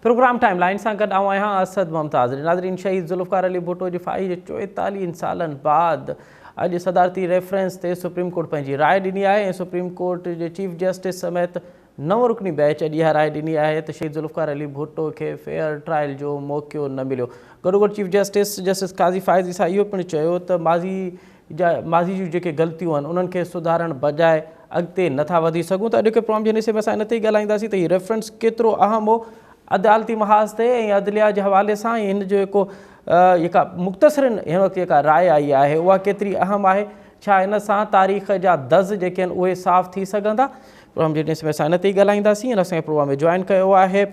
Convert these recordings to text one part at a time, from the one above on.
Programme time line सां गॾु आऊं आहियां असद मुमताज़। नाज़रीन, शहीद ज़ुल्फ़िकार अली भुट्टो जी फाही जे 44 सालनि बाद अॼु सदारती रेफरेंस ते सुप्रीम कोर्ट पंहिंजी राय ॾिनी आहे ऐं सुप्रीम कोर्ट जे चीफ जस्टिस समेत 9 रुकनी बेंच अॼु इहा राय ॾिनी आहे त शहीद ज़ुल्फ़िकार अली भुट्टो खे फेयर ट्रायल जो मौक़ो न मिलियो। गॾोगॾु चीफ जस्टिस काज़ी फ़ाइज़ ईसा इहो पिणु चयो त माज़ी जूं जेके ग़लतियूं आहिनि उन्हनि खे सुधारण बजाए अॻिते नथा वधी सघूं। त अॼु के प्रोग्राम जे हिसे में असां इन ते ई ॻाल्हाईंदासीं त हीउ रेफरेंस केतिरो अहम हो अदालती महाज़ ते ऐं अदलिया जे हवाले सां, हिन जो जेको जेका मुख़्तसरिन हिन वक़्तु जेका राय आई आहे उहा केतिरी अहम आहे, छा हिन सां तारीख़ जा दज़ जेके आहिनि उहे साफ़ थी सघंदा। प्रोग्राम जे हिसे में असां इन ते ई ॻाल्हाईंदासीं। हिन असांजे प्रोग्राम में जॉइन कयो आहे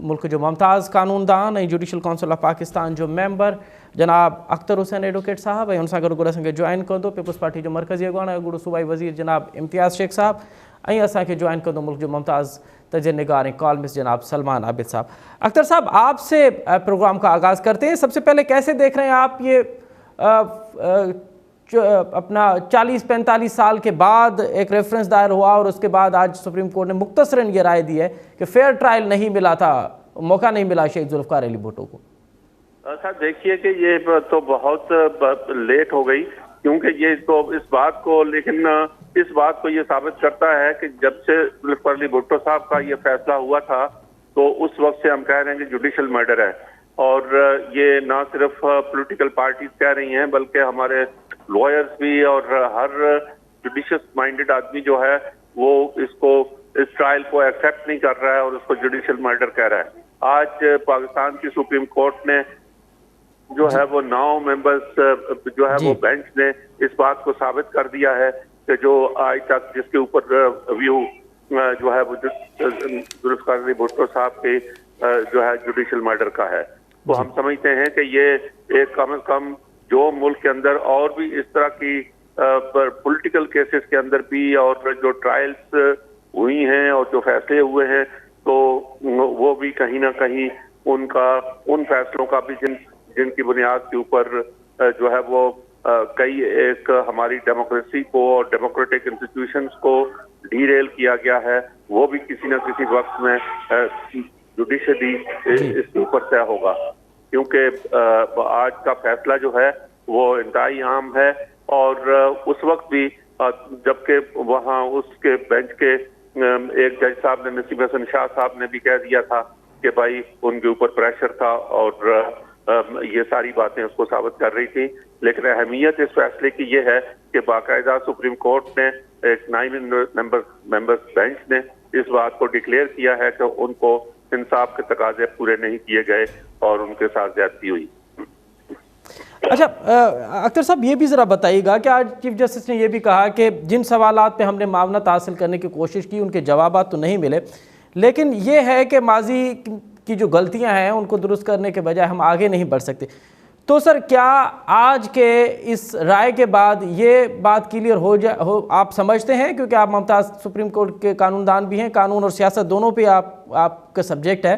मुल्क जो मुमताज़ कानूनदान ऐं जुडिशल काउंसिल ऑफ पाकिस्तान जो मेंबर जनाब अख्तर हुसैन एडवोकेट साहब, ऐं हुन सां गॾु असांखे जॉइन कंदो पीपल्स पार्टी जो मरकज़ी अॻवान अॻूणो सूबाई वज़ीर जनाब इम्तियाज़ शेख साहब, ऐं असांखे जॉइन कंदो मुल्क जो मुमताज़ तजनिगार एंड कॉलमिस्ट जनाब सलमान आबिद साहब। अख्तर साहब, आपसे प्रोग्राम का आगाज़ करते हैं। सबसे पहले कैसे देख रहे हैं आप ये अपना 40-45 साल के बाद एक रेफरेंस दायर हुआ और उसके बाद आज सुप्रीम कोर्ट ने मुख्तसरन ये राय दी है कि फेयर ट्रायल नहीं मिला था, मौका नहीं मिला शहीद ज़ुल्फ़िकार अली भुट्टो को? सर देखिए कि ये तो बहुत लेट हो गई, क्योंकि ये तो इस बात को, लेकिन इस बात को ये साबित करता है कि जब से ज़ुल्फ़िकार अली भुट्टो साहब का ये फैसला हुआ था तो उस वक्त से हम कह रहे हैं कि जुडिशल मर्डर है। और ये ना सिर्फ पॉलिटिकल पार्टीज कह रही हैं बल्कि हमारे लॉयर्स भी और हर जुडिशियस माइंडेड आदमी जो है वो इस ट्रायल को एक्सेप्ट नहीं कर रहा है और उसको जुडिशल मर्डर कह रहा है। आज पाकिस्तान की सुप्रीम कोर्ट ने जो है वो 9 मेंबर्स जो है वो बेंच ने इस बात को साबित कर दिया है कि जो आज तक जिसके ऊपर व्यू जो है वो ज़ुल्फ़िकार अली भुट्टो साहब के जो है जुडिशल मर्डर का है। तो हम समझते हैं कि ये एक कम से कम जो मुल्क के अंदर और भी इस तरह की पॉलिटिकल केसेस के अंदर भी और जो ट्रायल्स हुई हैं और जो फैसले हुए हैं, तो वो भी कहीं ना कहीं उन फैसलों का भी जिनकी बुनियाद के ऊपर जो है वो कई एक हमारी डेमोक्रेसी को और डेमोक्रेटिक इंस्टीट्यूशंस को डीरेल किया गया है, वो भी किसी न किसी वक्त में जुडिशरी इसके ऊपर तय होगा। क्योंकि आज का फैसला जो है वो इंतहाई आम है और उस वक्त भी जबकि वहाँ उसके बेंच के एक जज साहब ने, नसीब हसन शाह साहब ने भी कह दिया था कि भाई उनके ऊपर प्रेशर था और ये सारी बातें उसको साबित कर रही थी। लेकिन अहमियत इस फैसले की ये है कि बाकायदा सुप्रीम कोर्ट ने एक 9 मेंबर्स बेंच ने इस बात को डिक्लेयर किया है कि उनको इंसाफ के तकाजे पूरे नहीं किए गए और उनके साथ ज्यादती हुई। अच्छा अख्तर साहब, ये भी ज़रा बताइएगा कि आज चीफ जस्टिस ने ये भी कहा कि जिन सवालात पे हमने मावनत हासिल करने की कोशिश की उनके जवाब तो नहीं मिले, लेकिन ये है कि माजी की जो गलतियां हैं उनको दुरुस्त करने के बजाय हम आगे नहीं बढ़ सकते। तो सर, क्या आज के इस राय के बाद ये बात क्लियर हो आप समझते हैं, क्योंकि आप मुमताज़ सुप्रीम कोर्ट के कानूनदान भी हैं, कानून और सियासत दोनों पे आपका सब्जेक्ट है,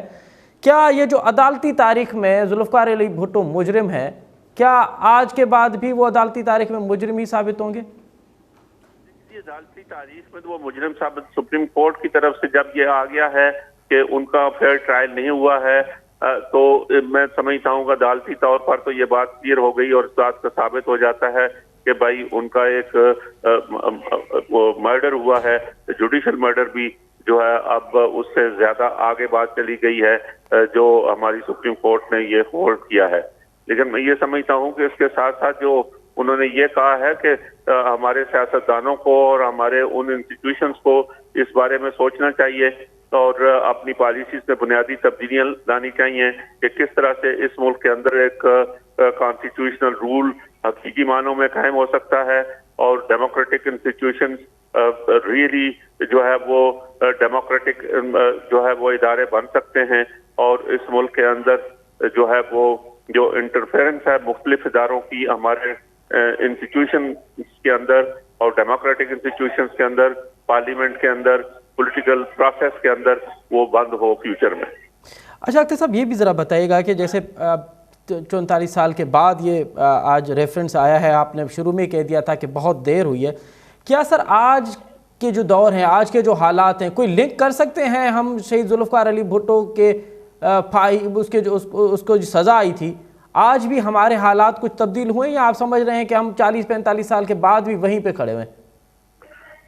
क्या ये जो अदालती तारीख में ज़ुल्फ़िकार अली भुट्टो मुजरिम है, क्या आज के बाद भी वो अदालती तारीख में मुजरिम ही साबित होंगे? अदालती तारीख में तो वो मुजरिम साबित सुप्रीम कोर्ट की तरफ से जब ये आ गया है कि उनका फेयर ट्रायल नहीं हुआ है, तो मैं समझता हूँ कि अदालती तौर पर तो ये बात क्लियर हो गई और इस बात का साबित हो जाता है कि भाई उनका एक मर्डर हुआ है। जुडिशल मर्डर भी जो है अब उससे ज्यादा आगे बात चली गई है जो हमारी सुप्रीम कोर्ट ने ये होल्ड किया है। लेकिन मैं ये समझता हूँ कि इसके साथ साथ जो उन्होंने ये कहा है कि हमारे सियासतदानों को और हमारे उन इंस्टीट्यूशंस को इस बारे में सोचना चाहिए और अपनी पॉलिसीज में बुनियादी तब्दीलियां लानी चाहिए कि किस तरह से इस मुल्क के अंदर एक कॉन्स्टिट्यूशनल रूल हकीकी मानों में कायम हो सकता है और डेमोक्रेटिक इंस्टीट्यूशंस रियली जो है वो डेमोक्रेटिक जो है वो इदारे बन सकते हैं और इस मुल्क के अंदर जो है वो जो इंटरफेरेंस है मुख्तलिफ इदारों की हमारे इंस्टीट्यूशन के अंदर और डेमोक्रेटिक इंस्टीट्यूशंस के अंदर, पार्लियामेंट के अंदर, पॉलिटिकल प्रोसेस के अंदर, वो बंद हो फ्यूचर में। अच्छा अख्तर साहब, ये भी ज़रा बताइएगा कि जैसे 44 साल के बाद ये आज रेफरेंस आया है, आपने शुरू में कह दिया था कि बहुत देर हुई है, क्या सर आज के जो दौर हैं, आज के जो हालात हैं, कोई लिंक कर सकते हैं हम शहीद ज़ुल्फ़िकार अली भुट्टो के اس کو جو سزا آئی تھی، آج بھی ہمارے حالات کچھ تبدیل ہوئے یا آپ سمجھ رہے ہیں کہ ہم 40-45 سال کے بعد بھی وہیں پہ کھڑے ہوئے؟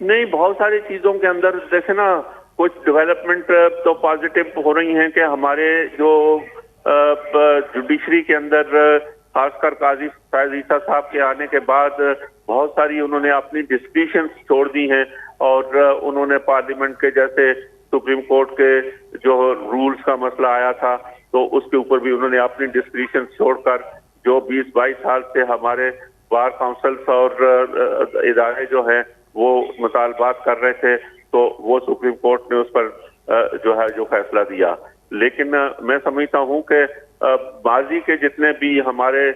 نہیں، بہت ساری چیزوں کے اندر دیکھیں نا، کچھ ڈیولپمنٹ تو پازیٹیو ہو رہی ہیں کہ ہمارے جو جوڈیشری کے اندر خاص کر قاضی فیاض عیسیٰ صاحب کے آنے کے بعد بہت ساری انہوں نے اپنی ڈسکریشنز چھوڑ دی ہیں، اور انہوں نے پارلیمنٹ کے جیسے سپریم کورٹ کے جو رولز کا مسئلہ آیا تھا تو اس کے اوپر بھی انہوں نے اپنی ڈسکریشنز چھوڑ کر جو 20-22 سال سے ہمارے بار کاؤنسلز اور ادارے جو ہیں وہ مطالبات کر رہے تھے تو وہ سپریم کورٹ نے اس پر جو فیصلہ دیا. لیکن میں سمجھتا ہوں کہ ماضی کے جتنے بھی ہمارے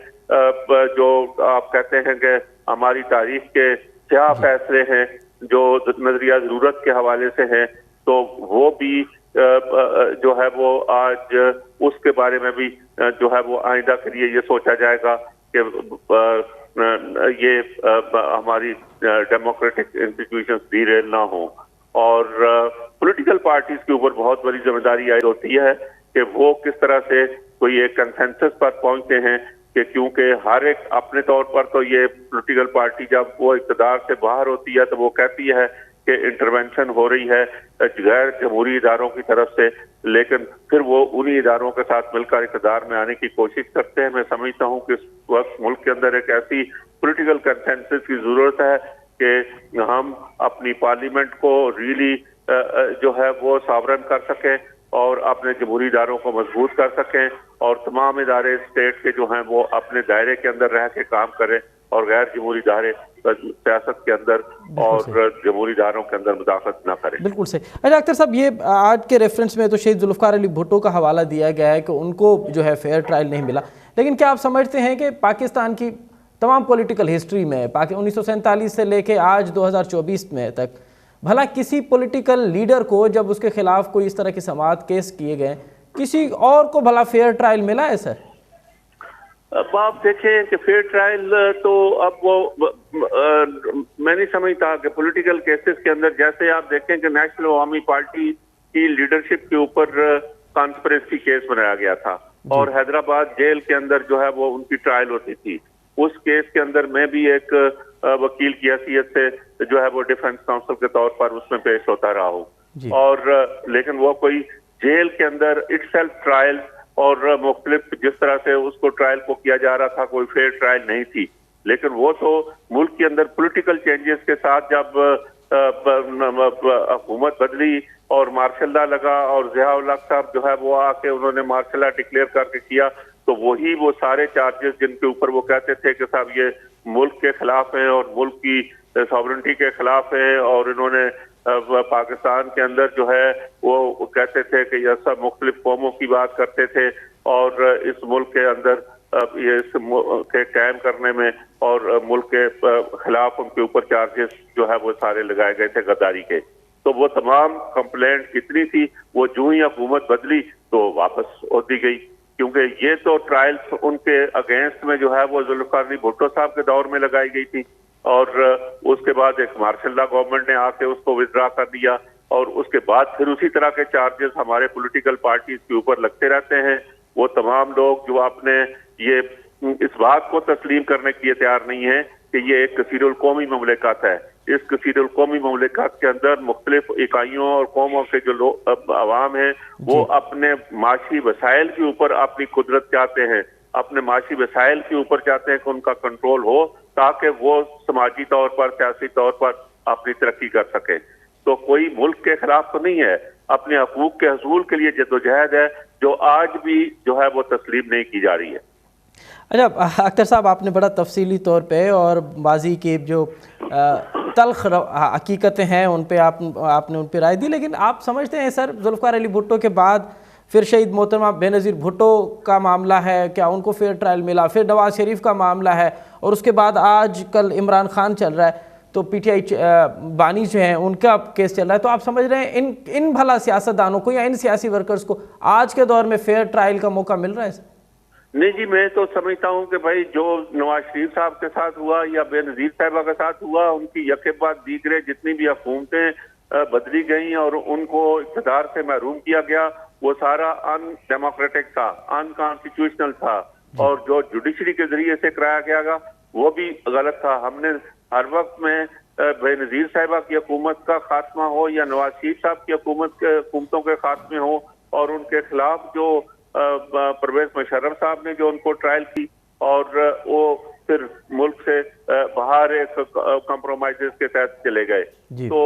جو آپ کہتے ہیں کہ ہماری تاریخ کے سیاہ فیصلے ہیں جو نظریہ ضرورت کے حوالے سے ہیں، تو وہ بھی جو ہے وہ آج اس کے بارے میں بھی جو ہے وہ آئندہ کے لیے یہ سوچا جائے گا کہ یہ ہماری ڈیموکریٹک انسٹیٹیوشنز ڈیریل نہ ہوں. اور پولیٹیکل پارٹیز کے اوپر بہت بڑی ذمہ داری عائد ہوتی ہے کہ وہ کس طرح سے کوئی ایک کنسنسس پر پہنچتے ہیں، کہ کیونکہ ہر ایک اپنے طور پر تو یہ پولیٹیکل پارٹی جب وہ اقتدار سے باہر ہوتی ہے تو وہ کہتی ہے کہ انٹرونشن ہو رہی ہے غیر جمہوری اداروں کی طرف سے، لیکن پھر وہ انہی اداروں کے ساتھ مل کر اقتدار میں آنے کی کوشش کرتے ہیں. میں سمجھتا ہوں کہ اس وقت ملک کے اندر ایک ایسی پولیٹیکل کنسنسس کی ضرورت ہے کہ ہم اپنی پارلیمنٹ کو ریلی جو ہے وہ ساورن کر سکیں اور اپنے جمہوری اداروں کو مضبوط کر سکیں، اور تمام ادارے اسٹیٹ کے جو ہیں وہ اپنے دائرے کے اندر رہ کے کام کریں، اور غیر جمہوری ادارے سیاست کے اندر اور جمہوری اداروں کے اندر مداخلت نہ کریں. بالکل صحیح. اچھا ڈاکٹر صاحب، یہ آج کے ریفرنس میں تو شہید ذوالفقار علی بھٹو کا حوالہ دیا گیا ہے کہ ان کو جو ہے فیئر ٹرائل نہیں ملا، لیکن کیا آپ سمجھتے ہیں کہ پاکستان کی تمام پولیٹیکل ہسٹری میں 1947 سے لے کے آج 2024 میں تک بھلا کسی پولیٹیکل لیڈر کو جب اس کے خلاف کوئی اس طرح کی سماعت کیس کیے گئے، کسی اور کو بھلا فیئر ٹرائل ملا ہے سر؟ اب آپ دیکھیں کہ فیئر ٹرائل تو اب وہ میں نہیں سمجھتا کہ پولیٹیکل کیسز کے اندر، جیسے آپ دیکھیں کہ نیشنل عوامی پارٹی کی لیڈرشپ کے اوپر کانسپریسی کیس بنایا گیا تھا اور حیدرآباد جیل کے اندر جو ہے وہ ان کی ٹرائل ہوتی تھی. اس کیس کے اندر میں بھی ایک وکیل کی حیثیت سے جو ہے وہ ڈیفنس کاؤنسل کے طور پر اس میں پیش ہوتا رہا ہوں، اور لیکن وہ کوئی جیل کے اندر اٹ سیلف ٹرائل اور مختلف جس طرح سے اس کو ٹرائل کو کیا جا رہا تھا کوئی فیئر ٹرائل نہیں تھی. لیکن وہ تو ملک کے اندر پولیٹیکل چینجز کے ساتھ جب حکومت بدلی اور مارشل لا لگا اور ضیاء الحق صاحب جو ہے وہ آ کے انہوں نے مارشل لا ڈکلیئر کر کے کیا، تو وہی وہ سارے چارجز جن کے اوپر وہ کہتے تھے کہ صاحب یہ ملک کے خلاف ہیں اور ملک کی ساورنٹی کے خلاف ہیں، اور انہوں نے پاکستان کے اندر جو ہے وہ کہتے تھے کہ یہ سب مختلف قوموں کی بات کرتے تھے، اور اس ملک کے اندر یہ اس کے قائم کرنے میں اور ملک کے خلاف ان کے اوپر چارجز جو ہے وہ سارے لگائے گئے تھے غداری کے. تو وہ تمام کمپلینٹ کتنی تھی وہ جو ہی حکومت بدلی تو واپس ہوتی گئی، کیونکہ یہ تو ٹرائلز ان کے اگینسٹ میں جو ہے وہ ذوالفقار علی بھٹو صاحب کے دور میں لگائی گئی تھی، اور اس کے بعد ایک مارشل لا گورنمنٹ نے آ کے اس کو ودرا کر دیا، اور اس کے بعد پھر اسی طرح کے چارجز ہمارے پولیٹیکل پارٹیز کے اوپر لگتے رہتے ہیں. وہ تمام لوگ جو اپنے یہ اس بات کو تسلیم کرنے کے لیے تیار نہیں ہیں کہ یہ ایک کثیر القومی مملکت ہے. اس کثیر القومی مملکت کے اندر مختلف اکائیوں اور قوموں کے جو عوام ہیں وہ اپنے معاشی وسائل کے اوپر اپنی قدرت چاہتے ہیں، اپنے معاشی وسائل کے اوپر چاہتے ہیں کہ ان کا کنٹرول ہو تاکہ وہ سماجی طور پر سیاسی طور پر اپنی ترقی کر سکیں. تو کوئی ملک کے خلاف تو نہیں ہے، اپنے حقوق کے حصول کے لیے جدوجہد ہے جو آج بھی جو ہے وہ تسلیم نہیں کی جا رہی ہے. اچھا اختر صاحب، آپ نے بڑا تفصیلی طور پہ اور ماضی کی جو تلخ حقیقتیں ہیں ان پہ آپ نے ان پہ رائے دی، لیکن آپ سمجھتے ہیں سر ذوالفقار علی بھٹو کے بعد پھر شہید محترمہ بے نظیر بھٹو کا معاملہ ہے، کیا ان کو فیئر ٹرائل ملا؟ پھر نواز شریف کا معاملہ ہے، اور اس کے بعد آج کل عمران خان چل رہا ہے، تو پی ٹی آئی بانی جو ہیں ان کا کیس چل رہا ہے. تو آپ سمجھ رہے ہیں ان بھلا سیاستدانوں کو یا ان سیاسی ورکرز کو آج کے دور میں فیئر ٹرائل کا موقع مل رہا ہے؟ نہیں جی، میں تو سمجھتا ہوں کہ بھائی جو نواز شریف صاحب کے ساتھ ہوا یا بے نظیر صاحبہ کے ساتھ ہوا، ان کی یکے بعد دیگرے جتنی بھی حکومتیں بدلی گئیں اور ان کو اقتدار سے محروم کیا گیا، वो सारा अनडेमोक्रेटिक था, अनकॉन्स्टिट्यूशनल था, और जो जुडिशरी के जरिए से कराया गया था वो भी गलत था। हमने हर वक्त में बेनजीर साहिबा की हुकूमत का खात्मा हो या नवाज शरीफ साहब की हुकूमतों के खात्मे हो, और उनके खिलाफ जो परवेज मुशर्रफ साहब ने जो उनको ट्रायल की और वो फिर मुल्क से बाहर एक कॉम्प्रोमाइजेस के तहत चले गए, तो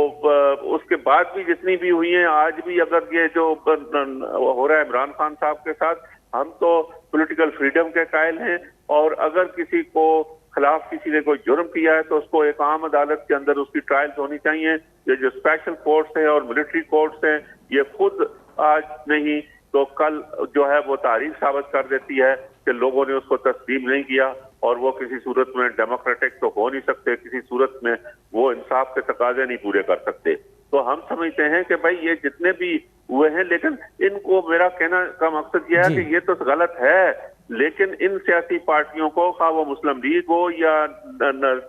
उसके बाद भी जितनी भी हुई हैं, आज भी अगर ये जो हो रहा है इमरान खान साहब के साथ, हम तो पॉलिटिकल फ्रीडम के कायल हैं, और अगर किसी को खिलाफ किसी ने कोई जुर्म किया है तो उसको एक आम अदालत के अंदर उसकी ट्रायल्स होनी चाहिए। ये जो स्पेशल कोर्ट्स हैं और मिलिट्री कोर्ट्स हैं, ये खुद आज नहीं तो कल जो है वो तारीख साबित कर देती है कि लोगों ने उसको तस्लीम नहीं किया, और वो किसी सूरत में डेमोक्रेटिक तो हो नहीं सकते, किसी सूरत में वो इंसाफ के तकाजे नहीं पूरे कर सकते। तो हम समझते हैं कि भाई ये जितने भी हुए हैं, लेकिन इनको, मेरा कहना का मकसद ये है कि ये तो गलत है, लेकिन इन सियासी पार्टियों को, खा वो मुस्लिम लीग हो या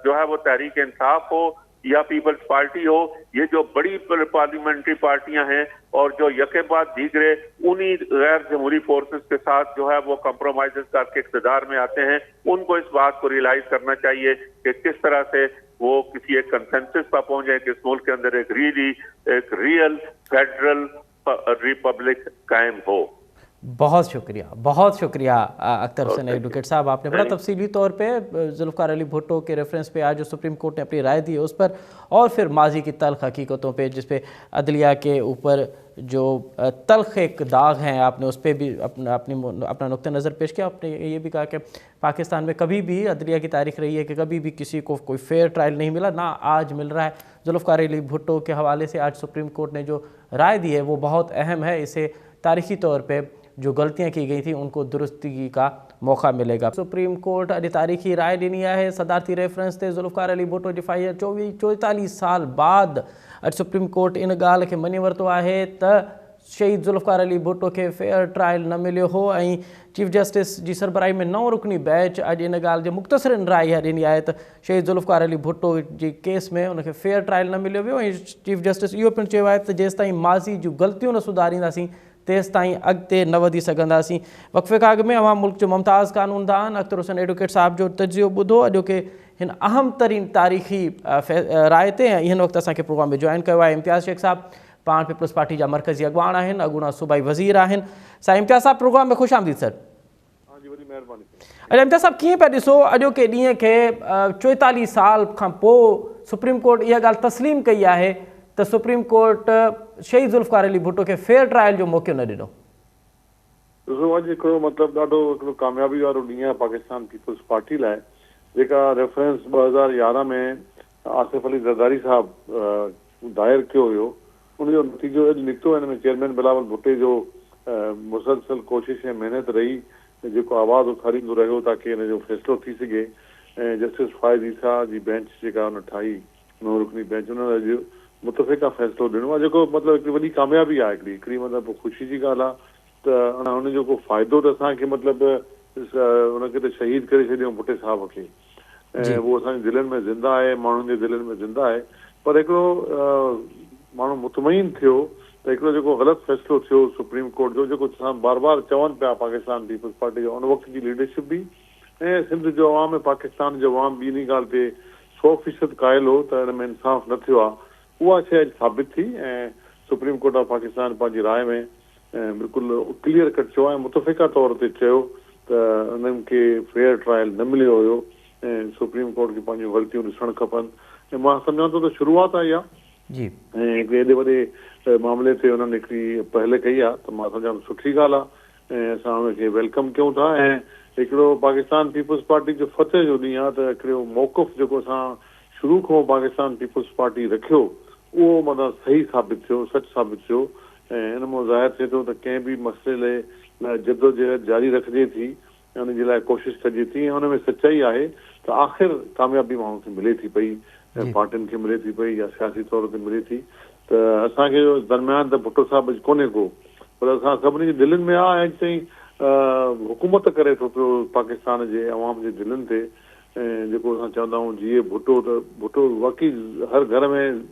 जो है वो तहरीक इंसाफ हो या पीपल्स पार्टी हो, ये जो बड़ी पार्लियामेंट्री पार्टियां हैं और जो यके बाद दीगरे उन्हीं गैर जमहूरी फोर्सेस के साथ जो है वो कॉम्प्रोमाइजेस करके इक़्तिदार में आते हैं, उनको इस बात को रियलाइज करना चाहिए कि किस तरह से वो किसी एक कंसेंसस पर पहुंचे कि इस मुल्क के अंदर एक रियल फेडरल रिपब्लिक कायम हो। बहुत शुक्रिया अख्तर हुसैन एडवोकेट साहब, आपने बड़ा तफसीली तौर पे जुल्फ़िकार अली भुट्टो के रेफरेंस पे आज जो सुप्रीम कोर्ट ने अपनी राय दी है उस पर, और फिर माजी की तल्ख हकीकतों पे जिस पे अदलिया के ऊपर जो तल्ख एक दाग हैं, आपने उस पर भी अपना नुक्ता नज़र पेश किया। आपने ये भी कहा कि पाकिस्तान में कभी भी अदलिया की तारीख रही है कि कभी भी किसी को कोई फेयर ट्रायल नहीं मिला, ना आज मिल रहा है। जुल्फ़िकार अली भुट्टो के हवाले से आज सुप्रीम कोर्ट ने जो राय दी है वो बहुत अहम है, इसे तारीखी तौर पर जो गलतियां की गई थी उनको दुरुस्ती का मौका मिलेगा। सुप्रीम कोर्ट अॼु तारीखी राय ॾिनी आहे सदारती रेफरेंस ते जुल्फ़िकार अली भुट्टो जी फाही 44 साल बाद अॼु सुप्रीम कोर्ट इन ॻाल्हि खे मञी वरितो आहे त शहीद जुल्फ़िकार अली भुट्टो खे फेयर ट्रायल न मिलियो हो, ऐं चीफ जस्टिस जी सरबराही में 9 रुकनी बेंच अॼु इन ॻाल्हि जे मुख़्तसरनि राय ॾिनी आहे त शहीद जुल्फ़िकार अली भुट्टो जी केस में उनखे फेयर ट्रायल न मिलियो वियो, ऐं चीफ जस्टिस इहो पिणु चयो आहे त जेसिताईं माज़ी जूं ग़लतियूं न सुधारींदासीं तेस ताईं अॻिते न वधी सघंदासीं। वक़फ़े खां अॻु में अवां मुल्क जो मुमताज़ क़ानूनदान अख्तर हुसैन एडवोकेट साहब जो तजियो ॿुधो अॼोके हिन अहम तरीन तारीख़ी राय ते, ऐं हिन वक़्तु असांखे प्रोग्राम में जॉइन कयो आहे इम्तियाज़ शेख साहब, पाण पीपल्स पार्टी जा मरकज़ी अॻवान आहिनि, अॻूणा सूबाई वज़ीर आहिनि। साईं इम्तियाज़ साहब, प्रोग्राम में ख़ुशि आमदीद सर। हाँ जी, वॾी महिरबानी। अच्छा इम्तियाज़ साहब, कीअं पिया ॾिसो अॼोके ॾींहं खे 44 साल खां पोइ सुप्रीम कोर्ट इहा ॻाल्हि तस्लीम कई आहे त सुप्रीम कोर्ट शहीद जुल्फ़िकार अली भुट्टो खे फेयर ट्रायल जो मौक़ो न ॾिनो? ॾिसो, अॼु हिकिड़ो मतिलबु ॾाढो हिकिड़ो कामयाबी वारो ॾींहुं आहे पाकिस्तान पीपल्स पार्टी लाइ, जेका रेफरेंस 2011 में आसिफ अली ज़रदारी साहब दायर कयो हुयो, उनजो नतीजो अॼु निकितो। हिन में चेयरमैन बिलावल भुट्टे जो मुसलसल कोशिश ऐं महिनत रही, जेको आवाज़ उथारींदो रहियो ताकी हिन जो फ़ैसिलो थी सघे, ऐं जस्टिस फाइज़ ईसा जी बेंच जेका हुन ठाही 9 रुकनी बेंच, उन्हनि अॼु मुतफ़िक़ा फ़ैसिलो ॾिनो आहे, जेको मतिलबु हिकिड़ी वॾी कामयाबी आहे, हिकिड़ी मतिलबु ख़ुशी जी ॻाल्हि आहे त हुनजो को फ़ाइदो त असांखे मतिलबु हुनखे त शहीद करे छॾियऊं भुट्टे साहब खे, ऐं उहो असांजे दिलनि में ज़िंदा आहे, माण्हुनि जे दिलनि में ज़िंदा आहे। पर हिकिड़ो माण्हू मुतमईन थियो त हिकिड़ो जेको ग़लति फ़ैसिलो थियो सुप्रीम कोर्ट जो, जेको असां बार बार चवनि पिया पाकिस्तान पीपल्स पार्टी जो, उन वक़्त जी लीडरशिप बि ऐं सिंध जो अवाम ऐं पाकिस्तान जो अवाम बि इन ॻाल्हि ते 100% क़ाइल हो त हिन में इंसाफ़ न थियो आहे, उहा शइ अॼु साबित थी, ऐं सुप्रीम कोर्ट ऑफ पाकिस्तान पंहिंजी राय में बिल्कुलु क्लियर कट चयो ऐं मुतफ़िक़ा तौर ते चयो त उन्हनि खे फेयर ट्रायल न मिलियो हुयो, ऐं सुप्रीम कोर्ट खे पंहिंजूं ग़लतियूं ॾिसणु खपनि। ऐं मां सम्झां थो त शुरूआत आई आहे, ऐं हिकिड़े एॾे वॾे मामले ते उन्हनि हिकिड़ी पहल कई आहे, त मां सम्झां थो सुठी ॻाल्हि आहे, ऐं असां हुनखे वेलकम कयूं था। ऐं हिकिड़ो पाकिस्तान पीपल्स पार्टी जो फतेह जो ॾींहुं आहे, त हिकिड़ो मौक़िफ़ जेको असां शुरू खां पाकिस्तान पीपल्स पार्टी रखियो उहो मतिलबु सही साबित थियो, सच साबित थियो, ऐं इन मां ज़ाहिर थिए थो त कंहिं बि मसइले लाइ जदोजहद जारी रखिजे थी, ऐं उनजे लाइ कोशिशि कजे थी, ऐं हुन में सचाई आहे त आख़िर कामयाबी माण्हुनि खे मिले थी पई, ऐं पार्टियुनि खे मिले थी पई या सियासी तौर ते मिले थी। त असांखे दरमियान त भुट्टो साहिब अॼु कोन्हे को, पर असां सभिनी जे दिलनि में आहे, ऐं ताईं हुकूमत करे थो पियो पाकिस्तान जे अवाम जे दिलनि ते, ऐं जेको असां चवंदा आहियूं जीअं भुट्टो, त भुट्टो वाक़ई हर घर में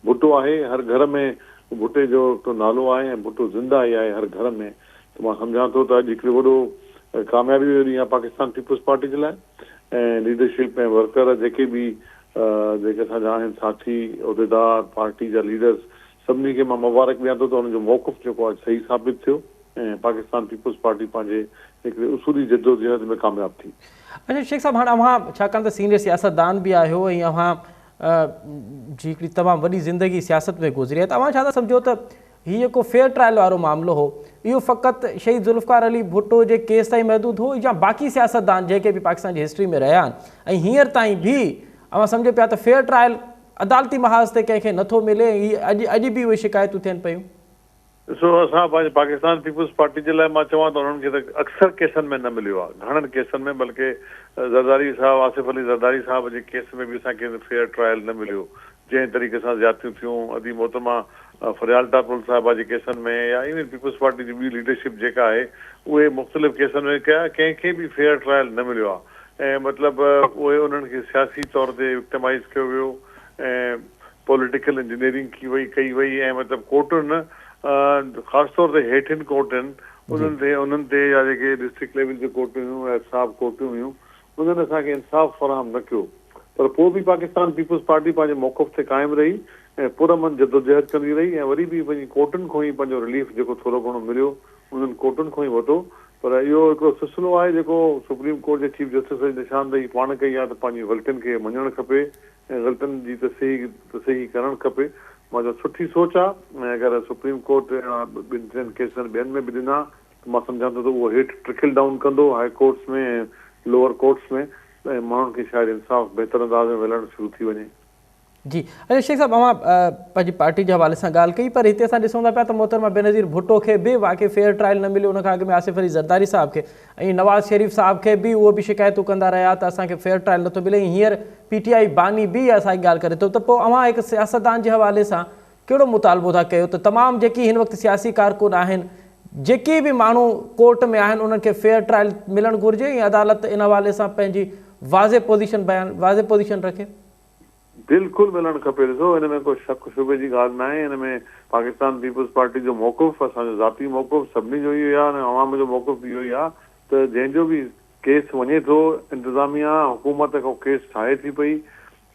भुट्टो आहे, हर घर में भुट्टे जो हिकिड़ो नालो आहे ऐं भुट्टो ज़िंदा ई आहे हर घर में। त मां सम्झां थो त अॼु हिकिड़ो वॾो कामयाबी जो ॾींहुं आहे पाकिस्तान पीपुल्स पार्टी जे लाइ। ऐं लीडरशिप ऐं वर्कर जेके बि जेके असांजा आहिनि साथी उहिदेदार पार्टी जा लीडर्स सभिनी खे मां मुबारक ॾियां थो त हुनजो मौक़िफ़ जेको आहे सही साबित थियो ऐं पाकिस्तान पीपुल्स पार्टी पंहिंजे हिकिड़े उसूली जद्दोजहद में कामयाब थी। अच्छा शेख साहब, हाणे अव्हां छाकाणि त सीनियर सियासतदान बि आहियो ऐं अव्हां जी हिकिड़ी तमामु वॾी ज़िंदगी सियासत में गुज़री आहे, त अव्हां छा था सम्झो त हीउ जेको फेयर ट्रायल वारो मामिलो हो इहो फ़क़ति शहीद ज़ुल्फ़िकार अली भुट्टो जे केस ताईं महदूद हो या बाक़ी सियासतदान जेके बि पाकिस्तान जी हिस्ट्री में रहिया आहिनि ऐं हींअर ताईं बि अव्हां सम्झो पिया त फेयर ट्रायल अदालती महाज़ ते कंहिंखे नथो मिले, अॼु बि उहे शिकायतूं थियनि पियूं? ॾिसो, असां पंहिंजे पाकिस्तान पीपुल्स पार्टी जे लाइ मां चवां त उन्हनि खे त अक्सर केसनि में न मिलियो आहे, घणनि केसनि में, बल्कि ज़रदारी साहब आसिफ अली ज़रदारी साहब जे केस में बि असांखे फेयर ट्रायल न मिलियो। जंहिं तरीक़े सां ज़्यादतियूं थियूं अदी मोहतरमा फरियाल टापुल साहिबा जे केसनि में या इवन पीपुल्स पार्टी जी ॿी लीडरशिप जेका आहे उहे मुख़्तलिफ़ केसनि में कया, कंहिंखे बि फेयर ट्रायल न मिलियो आहे। ऐं मतिलबु उहे उन्हनि खे सियासी तौर ते विक्टिमाइज़ कयो वियो ऐं पॉलिटिकल इंजीनियरिंग कई वई ऐं मतिलबु कोर्टुनि ख़ासि तौर ते हेठियुनि कोर्टुनि उन्हनि ते या जेके डिस्ट्रिक्ट लेवल जी कोर्टूं हुयूं ऐं साब कोर्टूं हुयूं उन्हनि असांखे इंसाफ़ फ़राहम न कयो। पर पोइ बि पाकिस्तान पीपुल्स पार्टी पंहिंजे मौक़िफ़ ते क़ाइमु रही ऐं पुरमन जदोजहद कंदी रही ऐं वरी बि पंहिंजी कोर्टुनि खां ई पंहिंजो रिलीफ जेको थोरो घणो मिलियो उन्हनि कोर्टुनि खां ई वरितो। पर इहो हिकिड़ो सिलसिलो आहे जेको सुप्रीम कोर्ट जे चीफ जस्टिस जी निशानदेही पाण कई आहे त पंहिंजी ग़लतियुनि खे मञणु खपे ऐं ग़लतियुनि जी तसही करणु खपे। मां जो सुठी सोच आहे ऐं अगरि सुप्रीम कोर्ट ॿिनि टिनि केसनि ॿियनि में बि ॾिना त मां सम्झां थो त उहो हेठि ट्रिकल डाउन कंदो हाई कोर्ट्स में ऐं लोअर कोर्ट्स में ऐं माण्हुनि खे शायदि इंसाफ़ बहितर अंदाज़ में मिलणु शुरू थी वञे। जी अच्छा शेख साहब, अव्हां पंहिंजी पार्टी जे हवाले सां ॻाल्हि कई, पर हिते असां ॾिसूं था पिया त मोहतरमा बेनज़ीर भुट्टो खे बि वाक़ई फेयर ट्रायल न मिलियो, उनखां अॻु में आसिफ अली ज़रदारी साहब खे ऐं नवाज़ शरीफ़ साहब खे बि उहो बि शिकायतूं कंदा रहिया त असांखे फेयर ट्रायल नथो मिले। हींअर PTI बानी बि असांजी ॻाल्हि करे थो, त पोइ अव्हां हिकु सियासतदान जे हवाले सां कहिड़ो मुतालबो था कयो त तमामु जेकी हिन वक़्तु सियासी कारकुन आहिनि जेके बि माण्हू कोर्ट में आहिनि उन्हनि खे फेयर ट्रायल मिलणु घुरिजे ऐं अदालत इन हवाले सां पंहिंजी वाज़े पोज़ीशन रखे? बिल्कुलु मिलणु खपे। ॾिसो, हिन में कोई शक शुबे जी ॻाल्हि न आहे। हिन में पाकिस्तान पीपुल्स पार्टी जो मौक़िफ़ असांजो ज़ाती मौक़िफ़ सभिनी जो इहो आहे ऐं अवाम जो मौक़िफ़ बि इहो ई आहे त जंहिंजो बि केस वञे थो इंतिज़ामिया हुकूमत को केस ठाहे थी पई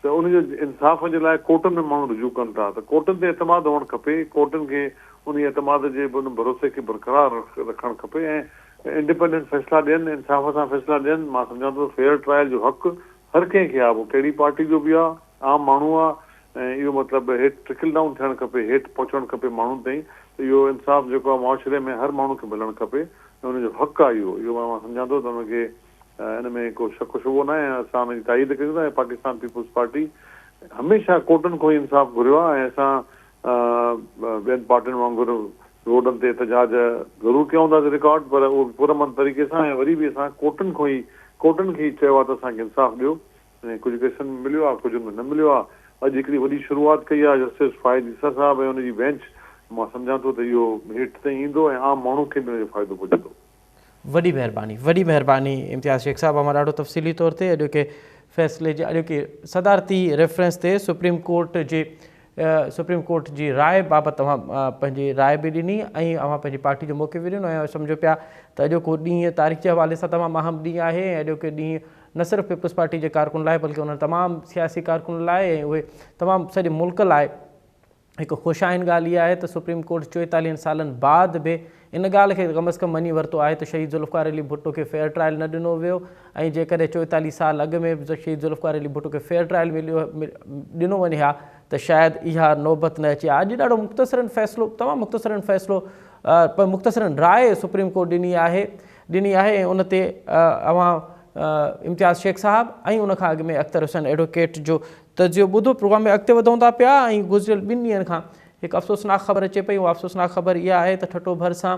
त उनजो इंसाफ़ जे लाइ कोर्टुनि में माण्हू रुजू कनि था त कोर्टुनि ते एतमाद हुअणु खपे। कोर्टुनि खे उन एतमाद जे उन भरोसे खे बरक़रार रखणु खपे ऐं इंडिपेंडेंट फ़ैसिला ॾियनि, इंसाफ़ सां फ़ैसिला ॾियनि। मां सम्झां थो फेयर ट्रायल जो हक़ हर कंहिंखे आहे, उहो कहिड़ी पार्टी जो बि आहे, आम माण्हू आहे ऐं इहो मतिलबु हेठि ट्रिकल डाउन थियणु खपे, हेठि पहुचणु खपे माण्हुनि ताईं। त इहो इंसाफ़ जेको आहे मुआशिरे में हर माण्हू खे मिलणु खपे ऐं उनजो हक़ आहे इहो मां सम्झां थो त हुनखे हिन में को शक शुबो न आहे। असां हुनजी ताईद कयूं था ऐं पाकिस्तान पीपुल्स पार्टी हमेशह कोर्टुनि खां ई इंसाफ़ घुरियो आहे ऐं असां ॿियनि पार्टियुनि वांगुरु रोडनि ते एहतजाज ज़रूरु कयूं था रिकॉर्ड, पर उहो पुरमन तरीक़े सां ऐं वरी बि असां कोर्टुनि खे ई चयो आहे त असांखे इंसाफ़ ॾियो ऐं कुझु केसनि में मिलियो आहे, कुझु में न मिलियो आहे। अॼु हिकिड़ी वॾी शुरूआति कई आहे जस्टिस फाइज़ ईसा साहब ऐं हुनजी बेंच। मां सम्झां थो त इहो हेठि ताईं ईंदो ऐं आम माण्हू खे बि हिनजो फ़ाइदो पुॼंदो। वॾी महिरबानी इम्तियाज़ शेख साहब। अमां ॾाढो तफ़सीली तौर ते अॼोके फ़ैसिले जे अॼोके सदारती रेफरेंस ते सुप्रीम कोर्ट जी राय बाबति तव्हां पंहिंजी राय बि ॾिनी ऐं अव्हां पंहिंजी पार्टी जो मौक़िफ़ बि ॾिनो ऐं सम्झो पिया त अॼोको ॾींहुं तारीख़ जे हवाले सां तमामु अहम ॾींहुं आहे ऐं अॼोके ॾींहुं न सिर्फ़ु पीपुल्स पार्टी जे कारकुन लाइ बल्कि उन्हनि तमामु सियासी कारकुन लाइ ऐं उहे तमामु सॼे मुल्क लाइ हिकु ख़ुशाइन ॻाल्हि इहा आहे त सुप्रीम कोर्ट 44 सालनि बाद बि इन ॻाल्हि खे कम अज़ कम मञी वरितो आहे त शहीद ज़ुल्फ़िकार अली भुट्टो खे फेयर ट्रायल न ॾिनो वियो ऐं जेकॾहिं 44 साल अॻु में शहीद ज़ुल्फ़िकार अली भुट्टो खे फेयर ट्रायल ॾिनो वञे हा त शायदि इहा नौबत न अचे। अॼु ॾाढो मुख़्तसरनि मुख़्तसरनि राय सुप्रीम कोर्ट ॾिनी आहे ऐं उन ते अव्हां इम्तियाज़ शेख साहब ऐं उनखां अॻु में अख्तर हुसैन एडवोकेट जो तजियो ॿुधो। प्रोग्राम में अॻिते वधूं था पिया ऐं गुज़िरियल 2 ॾींहंनि खां हिकु अफ़सोसनाक ख़बर अचे पई। उहा अफ़सोसनाक ख़बर इहा आहे त ठठो भर सां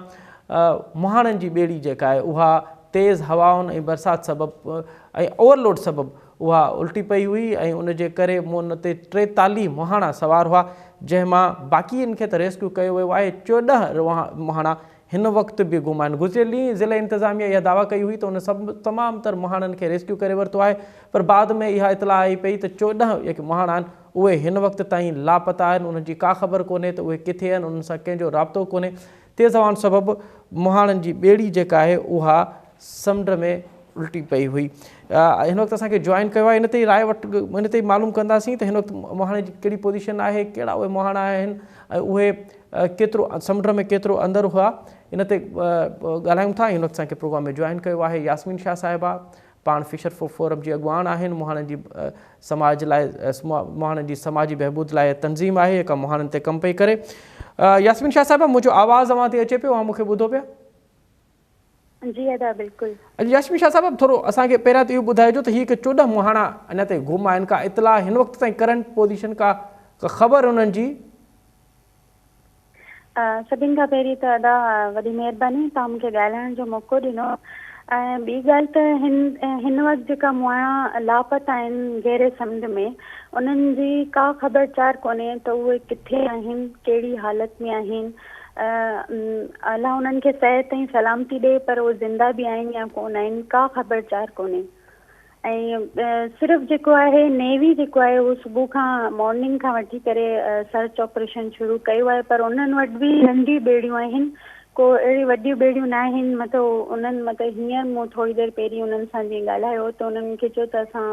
मुहाणनि जी ॿेड़ी जेका आहे उहा तेज़ हवाउनि ऐं बरसाति सबबु ऐं ओवरलोड सबबु उहा उल्टी पई हुई ऐं उनजे करे उन ते 43 मुहाणा सवार हुआ जंहिंमां बाक़ीनि खे त रेस्क्यू कयो वियो आहे। 14 मुहाणा हिन वक़्तु बि गुम आहिनि। गुज़िरियल ॾींहुं ज़िला इंतिज़ामिया इहा दावा कई हुई त उन सभु तमामु तर मुहाणनि खे रेस्क्यू करे वरितो आहे, पर बाद में इहा इतलाह आई पई त 14 जेके मुहाणा आहिनि उहे हिन वक़्त ताईं लापता आहिनि, उन्हनि जी का ख़बर कोन्हे त उहे किथे आहिनि, उन्हनि सां कंहिंजो राब्तो कोन्हे। तेज़ हवाउनि सबबु मोहाणनि जी ॿेड़ी जेका आहे उहा समुंड में उल्टी पई हुई। हिन वक़्तु असांखे जॉइन कयो आहे, इन ते राय इन ते मालूम कंदासीं त हिन वक़्तु मोहाणे जी कहिड़ी पोज़ीशन आहे, कहिड़ा उहे मोहाणा आहिनि ऐं उहे केतिरो समुंड में केतिरो अंदरि हुआ, इन ते ॻाल्हायूं था। हिन वक़्तु असांखे प्रोग्राम में जॉइन कयो आहे यास्मीन शाह साहिबा, पाण फिशर फोरम जी अॻुवाण आहिनि। मोहाणनि जी समाज लाइ मोहाणनि जी समाजी बहबूद लाइ तंज़ीम आहे जेका मोहाणनि ते कमु पई करे। यास्मीन शाह साहिबा, मुंहिंजो आवाज़ु अव्हां ते अचे पियो, मूंखे ॿुधो पिया? जी अदा बिल्कुलु। यास्मीन शाह साहिबा, थोरो असांखे पहिरियां त इहो ॿुधाइजो त हीअ 14 मोहाणा अञा ताईं गुम आहिनि, का इतला हिन वक़्तु ताईं करंट पोज़ीशन का ख़बर उन्हनि जी? सभिनि खां पहिरीं त अदा वॾी महिरबानी तव्हां मूंखे ॻाल्हाइण जो मौक़ो ॾिनो। ऐं ॿी ॻाल्हि त हिन वक़्तु जेका मोहाणा लापता आहिनि गहरे समुंड में, उन्हनि जी का ख़बरचार कोन्हे त उहे किथे आहिनि, कहिड़ी हालति में आहिनि। अलाह उन्हनि खे सिहत ऐं सलामती ॾे, पर उहे ज़िंदा बि आहिनि या कोन आहिनि, का ख़बरचार कोन्हे। ऐं सिर्फ़ु जेको आहे नेवी जेको आहे उहो सुबुह खां मॉर्निंग खां वठी करे सर्च ऑपरेशन शुरू कयो आहे, पर उन्हनि वटि बि नंढी ॿेड़ियूं आहिनि, को अहिड़ी वॾियूं ॿेड़ियूं न आहिनि। उन्हनि हींअर मूं थोरी देरि पहिरीं उन्हनि सां जीअं ॻाल्हायो त उन्हनि खे चयो त असां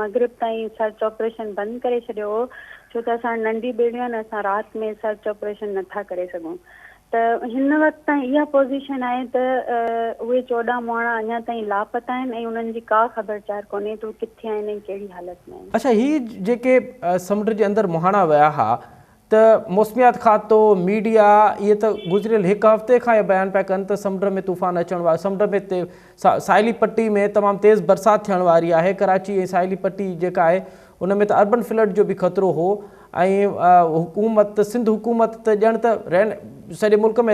मग़रिब ताईं सर्च ऑपरेशन बंदि करे छॾियो हो, छो त असां नंढी ॿेड़ियूं आहिनि, असां राति में सर्च ऑपरेशन नथा करे सघूं। त हिन वक़्तु ताईं इहा पोज़ीशन आहे त उहे 14 मोहाणा अञा ताईं लापता आहिनि ऐं उन्हनि जी का ख़बरचार कोन्हे त उहे किथे आहिनि ऐं कहिड़ी हालति में आहिनि। अच्छा, ही जेके समुंड जे अंदरि मोहाणा विया हुआ त मौसमियात खातो, मीडिया इहे त गुज़िरियल हिकु हफ़्ते खां इहे बयानु पिया कनि त समुंड में तूफ़ान अचण वारो, समुंड में साहिली पट्टी में तमामु तेज़ बरसाति थियण वारी आहे। कराची ऐं साहिली पट्टी जेका आहे उन में त अर्बन फ्लड जो बि ख़तरो हो ऐं हुकूमत सिंध हुकूमत त ॼण त सॼे मुल्क में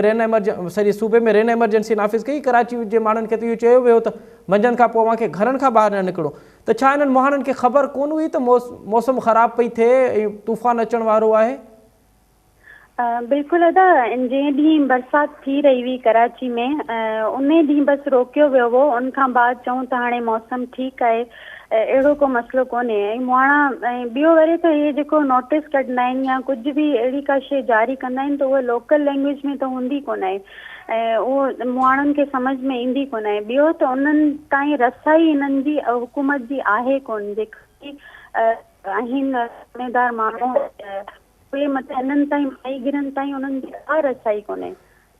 सॼे सूबे में रेन एमरजेंसी नाफ़िज़ कई। कराची जे माण्हुनि खे त इहो चयो वियो त मंझंदि खां पोइ अव्हांखे घरनि खां ॿाहिरि न निकिरो। त छा हिननि मोहाणनि खे ख़बर कोन हुई त मौसम ख़राबु पई थिए ऐं तूफ़ान अचण वारो आहे? बिल्कुलु अदा, जंहिं ॾींहुं बरसाति थी रही हुई कराची में, उन ॾींहुं बसि रोकियो वियो हो। उन खां बाद चऊं त हाणे मौसम ठीकु आहे, अहिड़ो को मसइलो कोन्हे। ऐं मोहाणा ऐं ॿियो वरी त इहे जेको नोटिस कढंदा आहिनि या कुझु बि अहिड़ी का शइ जारी कंदा आहिनि त उहा लोकल लैंग्वेज में त हूंदी कोन आहे ऐं उहो मोहाणनि खे सम्झ में ईंदी कोन आहे। ॿियो त उन्हनि ताईं रसाई हिननि जी हुकूमत जी आहे कोन, जेकी आहिनि ज़िम्मेदार माण्हू उहे हिननि ताईं माहीगिरनि ताईं उन्हनि जी का रसाई कोन्हे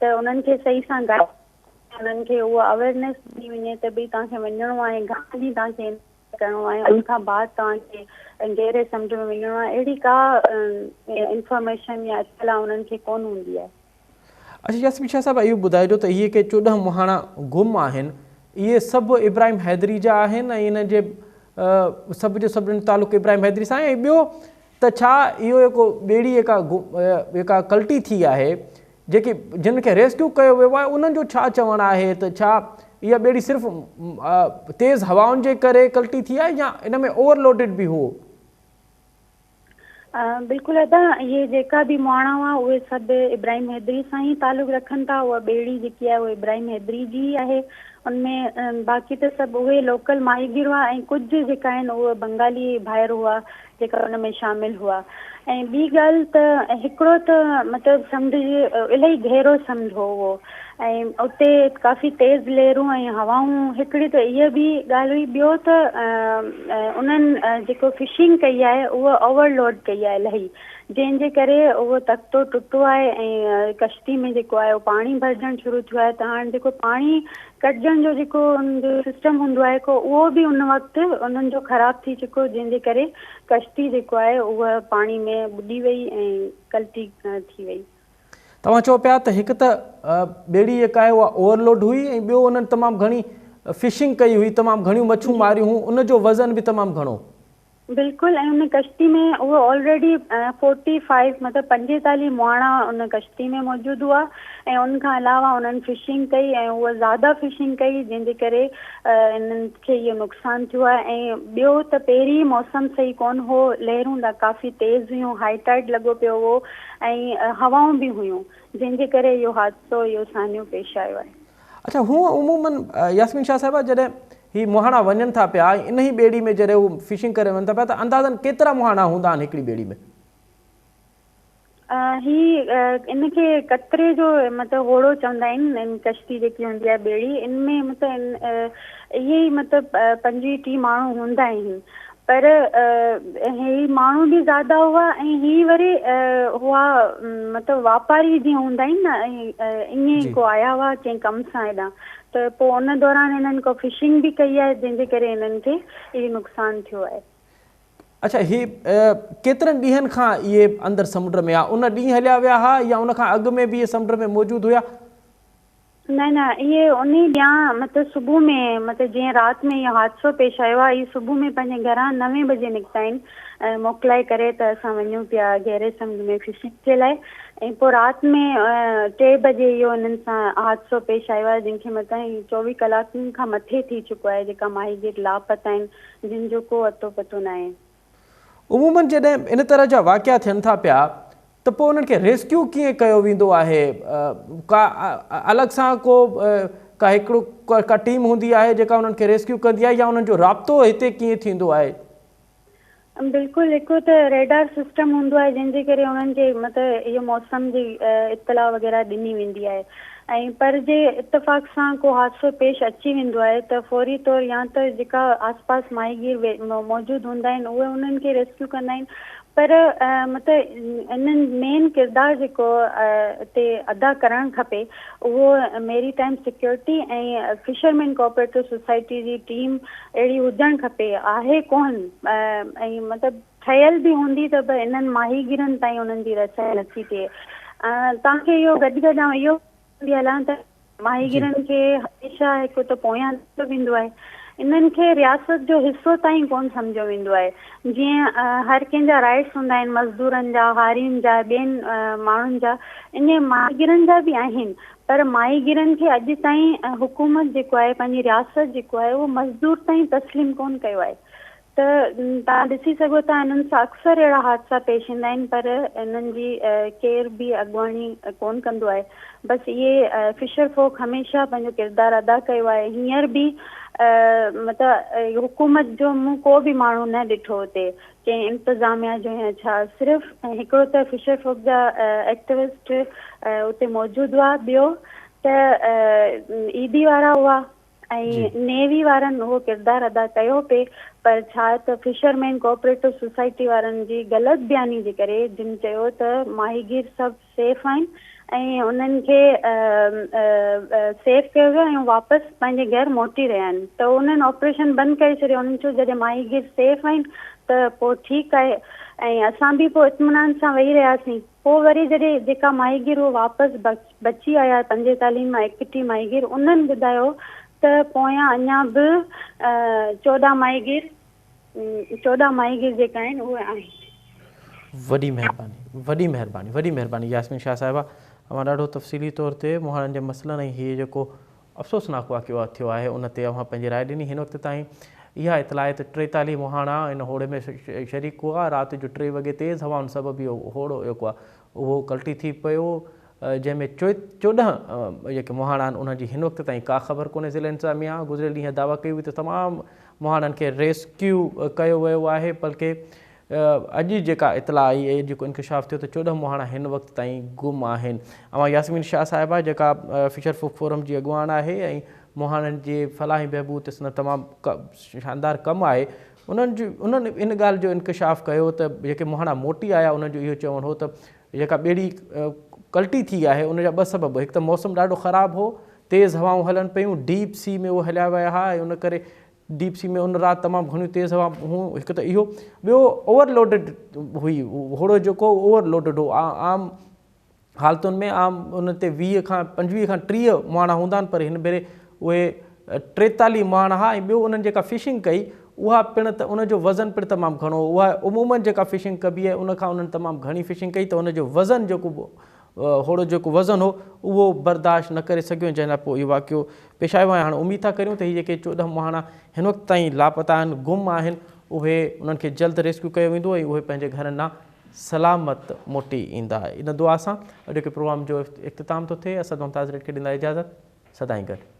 त उन्हनि खे सही सां उन्हनि खे उहा अवेयरनेस ॾिनी वञे त भई तव्हांखे वञिणो आहे, घणा ॾींहं तव्हांखे करिणो आहे, उन खां बाद तव्हांखे गहरे समुंड में वञिणो आहे, अहिड़ी का इंफॉर्मेशन या इतला उन्हनि खे कोन हूंदी आहे। अच्छा यास्मीन शाह साहिबु, इहो ॿुधाइजो त इहे के 14 मोहाणा गुम आहिनि, इहे सभु इब्राहिम हैदरी जा आहिनि ऐं इन जे सभ जो सभिनी तालुक़ु इब्राहिम हैदरी सां? ऐं ॿियो त छा इहो जेको ॿेड़ी जेका कल्टी थी आहे, जिन खे रेस्क्यू कयो वियो आहे, उन्हनि जो छा चवणु आहे त छा इहा ॿेड़ी सिर्फ़ु तेज़ हवाउनि जे करे कल्टी थी आहे या इन में ओवरलोडेड बि हो? बिल्कुलु अदा, इहे जेका बि मोहाणा हुआ उहे सभु इब्राहिम हैदरी सां ई तालुक़ु रखनि था। उहा ॿेड़ी जेकी आहे उहा इब्राहिम हैदरी जी आहे। उनमें बाक़ी त सभु उहे लोकल माहीगिर हुआ ऐं कुझु जेका आहिनि उहे बंगाली भाइर हुआ जेका उन में शामिल हुआ। ऐं ॿी ॻाल्हि त हिकिड़ो त मतिलबु समुंड जी इलाही गहरो समुंड हो उहो ऐं उते काफ़ी तेज़ लहरूं ऐं हवाऊं। हिकिड़ी त इहा बि ॻाल्हि हुई। ॿियो त उन्हनि जेको फिशिंग कई आहे उहा ओवरलोड कई आहे इलाही, जंहिंजे करे उहो तख़्तो टुटो आहे ऐं कश्ती में जेको आहे उहो पाणी भरिजणु शुरू थियो आहे। त हाणे जेको पाणी कढजण जो जेको उनजो सिस्टम हूंदो आहे को उहो बि उन वक़्तु उन्हनि जो ख़राबु थी चुको, जंहिंजे करे कश्ती जेको आहे उहा पाणी में ॿुॾी वई ऐं कल्टी थी वई। तव्हां चओ पिया त हिकु त ॿेड़ी जेका आहे उहा ओवरलोड हुई ऐं ॿियो उन्हनि तमामु घणी फिशिंग कई हुई, तमामु घणियूं मच्छूं मारियूं हुयूं, उनजो वज़न बि तमामु घणो। बिल्कुलु, ऐं उन कश्ती में उहो ऑलरेडी 45 मतिलबु 45 मोहाणा उन कश्ती में मौजूदु हुआ ऐं उन खां अलावा उन्हनि फिशिंग कई ऐं उहा ज़्यादा फिशिंग कई, जंहिंजे करे इन्हनि खे इहो नुक़सानु थियो आहे। ऐं ॿियो त पहिरीं मौसम सही कोन हो, लहरूं काफ़ी तेज़ हुयूं, हाई टाइड लॻो पियो हो ऐं हवाऊं बि हुयूं, जंहिंजे करे इहो हादसो, इहो सान्यो पेश आयो आहे। अच्छा, हूअं उमूमन यास्मीन शाह साहिबा जॾहिं ही मुहाणा वञनि था पिया इन ई ॿेड़ी में जॾहिं हू फिशिंग करे वञनि था पिया त अंदाज़नि केतिरा मुहाणा हूंदा आहिनि हिकिड़ी ॿेड़ी में? इनखे कतरे जो मतिलबु होड़ो चवंदा आहिनि, इन कश्ती जेकी हूंदी आहे ॿेड़ी, इनमें मतिलबु इहे ई मतिलबु 25-30 माण्हू हूंदा आहिनि। पर ही माण्हू बि ज़्यादा हुआ ऐं ही वरी हुआ मतिलबु वापारी जीअं हूंदा आहिनि न, ईअं को आया हुआ कंहिं कम सां हेॾां, त पोइ उन दौरान हिननि को फिशिंग बि कई आहे जंहिंजे करे हिननि खे इहो नुक़सानु थियो आहे। अच्छा, ही केतिरनि ॾींहंनि खां इहे अंदरि समुंड में आहे? उन ॾींहुं हलिया विया हुआ या उन खां अॻु में बि इहे समुंड में मौजूदु हुया? न, इहे उन ॾींहुं मतिलबु सुबुह में, मतिलबु जीअं राति में इहो हादसो पेश आयो आहे, इहे सुबुह में पंहिंजे घरां 9 बजे निकिता आहिनि मोकिलाए करे त असां वञूं पिया गहरे समुंड में फिशिंग जे लाइ। ऐं पोइ राति में 3 बजे इहो हिननि सां हादसो पेश आयो आहे, जंहिंखे मतिलबु 24 कलाकनि खां मथे थी चुको आहे, जेका माहीगीर लापता आहिनि, जिन जो को अतो पतो न आहे। उमूमन जॾहिं इन तरह जा वाक़िया थियनि था पिया त पोइ उन्हनि खे रेस्क्यू कीअं कयो वेंदो आहे? का अलॻि सां का हिकिड़ो का टीम हूंदी आहे जेका उन्हनि खे रेस्क्यू कंदी आहे, या उन्हनि जो राब्तो हिते कीअं थींदो आहे? बिल्कुलु, हिकु त रेडार सिस्टम हूंदो आहे जंहिंजे करे उन्हनि खे मतिलबु इहो मौसम जी इतला वग़ैरह ॾिनी वेंदी आहे। ऐं पर जे इतफ़ाक़ सां को हादसो पेश अची वेंदो आहे त फौरी तौर या त जेका आसपास माहीगीर मौजूदु हूंदा आहिनि उहे उन्हनि खे रेस्क्यू कंदा आहिनि। पर मतिलबु इन्हनि मेन किरदारु जेको हिते अदा करणु खपे उहो मेरी टाइम सिक्योरिटी ऐं फिशरमैन कोऑपरेटिव सोसाइटी जी टीम अहिड़ी हुजणु खपे। आहे कोन, ऐं मतिलबु ठहियल बि हूंदी त बि इन्हनि माहीगीरनि ताईं उन्हनि जी रसाई नथी थिए। तव्हांखे इहो गॾु इहो हलां त माहीगीरनि खे हमेशह हिकु त पोयां वेंदो आहे, इन्हनि खे रियासत जो हिसो ताईं कोन सम्झो वेंदो आहे। जीअं हर कंहिंजा राइट्स हूंदा आहिनि, मज़दूरनि जा, हारियुनि जा, ॿियनि माण्हुनि जा, इन माहीगीरनि जा बि आहिनि। पर माहीगीरनि खे अॼु ताईं हुकूमत जेको आहे, पंहिंजी रियासत जेको आहे, उहो मज़दूर ताईं तस्लीम कोन कयो आहे। त तव्हां ॾिसी सघो था हिननि सां अक्सर अहिड़ा हादसा पेश ईंदा आहिनि, पर इन्हनि जी केर बि अॻुवाणी कोन कंदो आहे। बसि इहे फिशर फोक हमेशह पंहिंजो किरदारु अदा कयो आहे। हींअर बि मतिलबु हुकूमत जो मूं को बि माण्हू न ॾिठो हुते, कंहिं इंतिज़ामिया जो या छा, सिर्फ़ु हिकिड़ो त फिशर फोक जा एक्टिविस्ट उते मौजूदु हुआ, ॿियो त ईदी वारा हुआ ऐं नेवी वारनि उहो किरदारु अदा कयो पिए। पर छा त फिशरमैन कोऑपरेटिव सोसाइटी वारनि जी ग़लति बयानी जे करे जिन चयो त माहीगीर सभु सेफ आहिनि ऐं उन्हनि खे सेफ कयो वियो ऐं वापसि पंहिंजे घर मोटी रहिया आहिनि, त उन्हनि ऑपरेशन बंदि करे छॾियो। उन्हनि चयो जॾहिं माहीगीर सेफ आहिनि त पोइ ठीकु आहे, ऐं असां बि पोइ इत्मीनान सां वेही रहियासीं। पोइ वरी जॾहिं जेका माहीगीर उहो वापसि बची आया 45 मां 31 माहीगीर, उन्हनि ॿुधायो त पोयां अञा बि 14 माहीगीर जेका आहिनि उहे आहिनि। वॾी महिरबानी यास्मीन शाह साहिबा, अवां ॾाढो तफ़सीली तौर ते मुहाणनि जे मसइलनि ऐं हीअ जेको अफ़सोसनाक वाक़ियो थियो आहे उन ते अवां पंहिंजी राय ॾिनी। हिन वक़्त ताईं इहा इतला आहे त 43 मुहाणा इन होड़े में शरीक हुआ। राति जो 3 वॻे तेज़ हवाउनि सबबु इहो होड़ो जेको आहे उहो कल्टी थी पियो, जंहिंमें 14 जेके मुहाणा आहिनि उन्हनि जी हिन वक़्त ताईं का ख़बर कोन्हे। ज़िले इंतिज़ामिया गुज़िरियल ॾींहुं दावा कई हुई त तमामु मुहाणनि खे रेस्क्यू कयो वियो आहे, बल्कि अॼु जेका इतला आई ऐं जेको इंकशाफ़ थियो त 14 मुहाणा हिन वक़्त ताईं गुम आहिनि। अवां यास्मीन शाह साहिबा जेका फिशर फोक फोरम जी अॻुवान आहे ऐं मुहाणनि जे फलाही बहबूद इसमें तमामु शानदार कमु आहे, उन्हनि इन ॻाल्हि जो इंकशाफ़ कयो त जेके मुहाणा मोटी आया उन्हनि जो इहो चवणु हो त जेका ॿेड़ी कल्टी थी आहे उनजा 2 सबब, हिकु त मौसम ॾाढो ख़राबु हो, तेज़ हवाऊं हलनि पियूं, डीप सी में उहो हलिया विया हुआ ऐं उन करे डीप सी में उन राति तमामु घणियूं तेज़ हवा हुयूं। हिकु त इहो, ॿियो ओवरलोडिड हुई, होड़ो जेको ओवरलोडिड हो। आम हालतुनि में आम उन ते 20 खां 25 खां 30 मुहाणा हूंदा आहिनि, पर हिन भेरे उहे 43 मुहाणा हुआ। ऐं ॿियो उन्हनि जेका फिशिंग कई उहा पिणु त उनजो वज़न पिणु तमामु घणो, उहा उमूमन जेका फिशिंग कबी आहे उनखां उन्हनि तमामु घणी फिशिंग कई, त उनजो वज़न जेको होड़ो जेको वज़न हो उहो बर्दाश्त न करे सघियो, जंहिं लाइ पोइ इहो वाक़ियो पेश आयो आहे। हाणे उमेद था करियूं त हीअ जेके 14 मुहाणा हिन वक़्त ताईं लापता आहिनि, गुम आहिनि, उहे उन्हनि खे जल्द रेस्क्यू कयो वेंदो ऐं उहे पंहिंजे घरनि ॾांहुं सलामत मोटी ईंदा। इन दुआ सां अॼु के प्रोग्राम जो इख़्तिताम थो थिए। असद मुमताज़ रेड खे ॾींदा इजाज़त। सदाईं गॾु।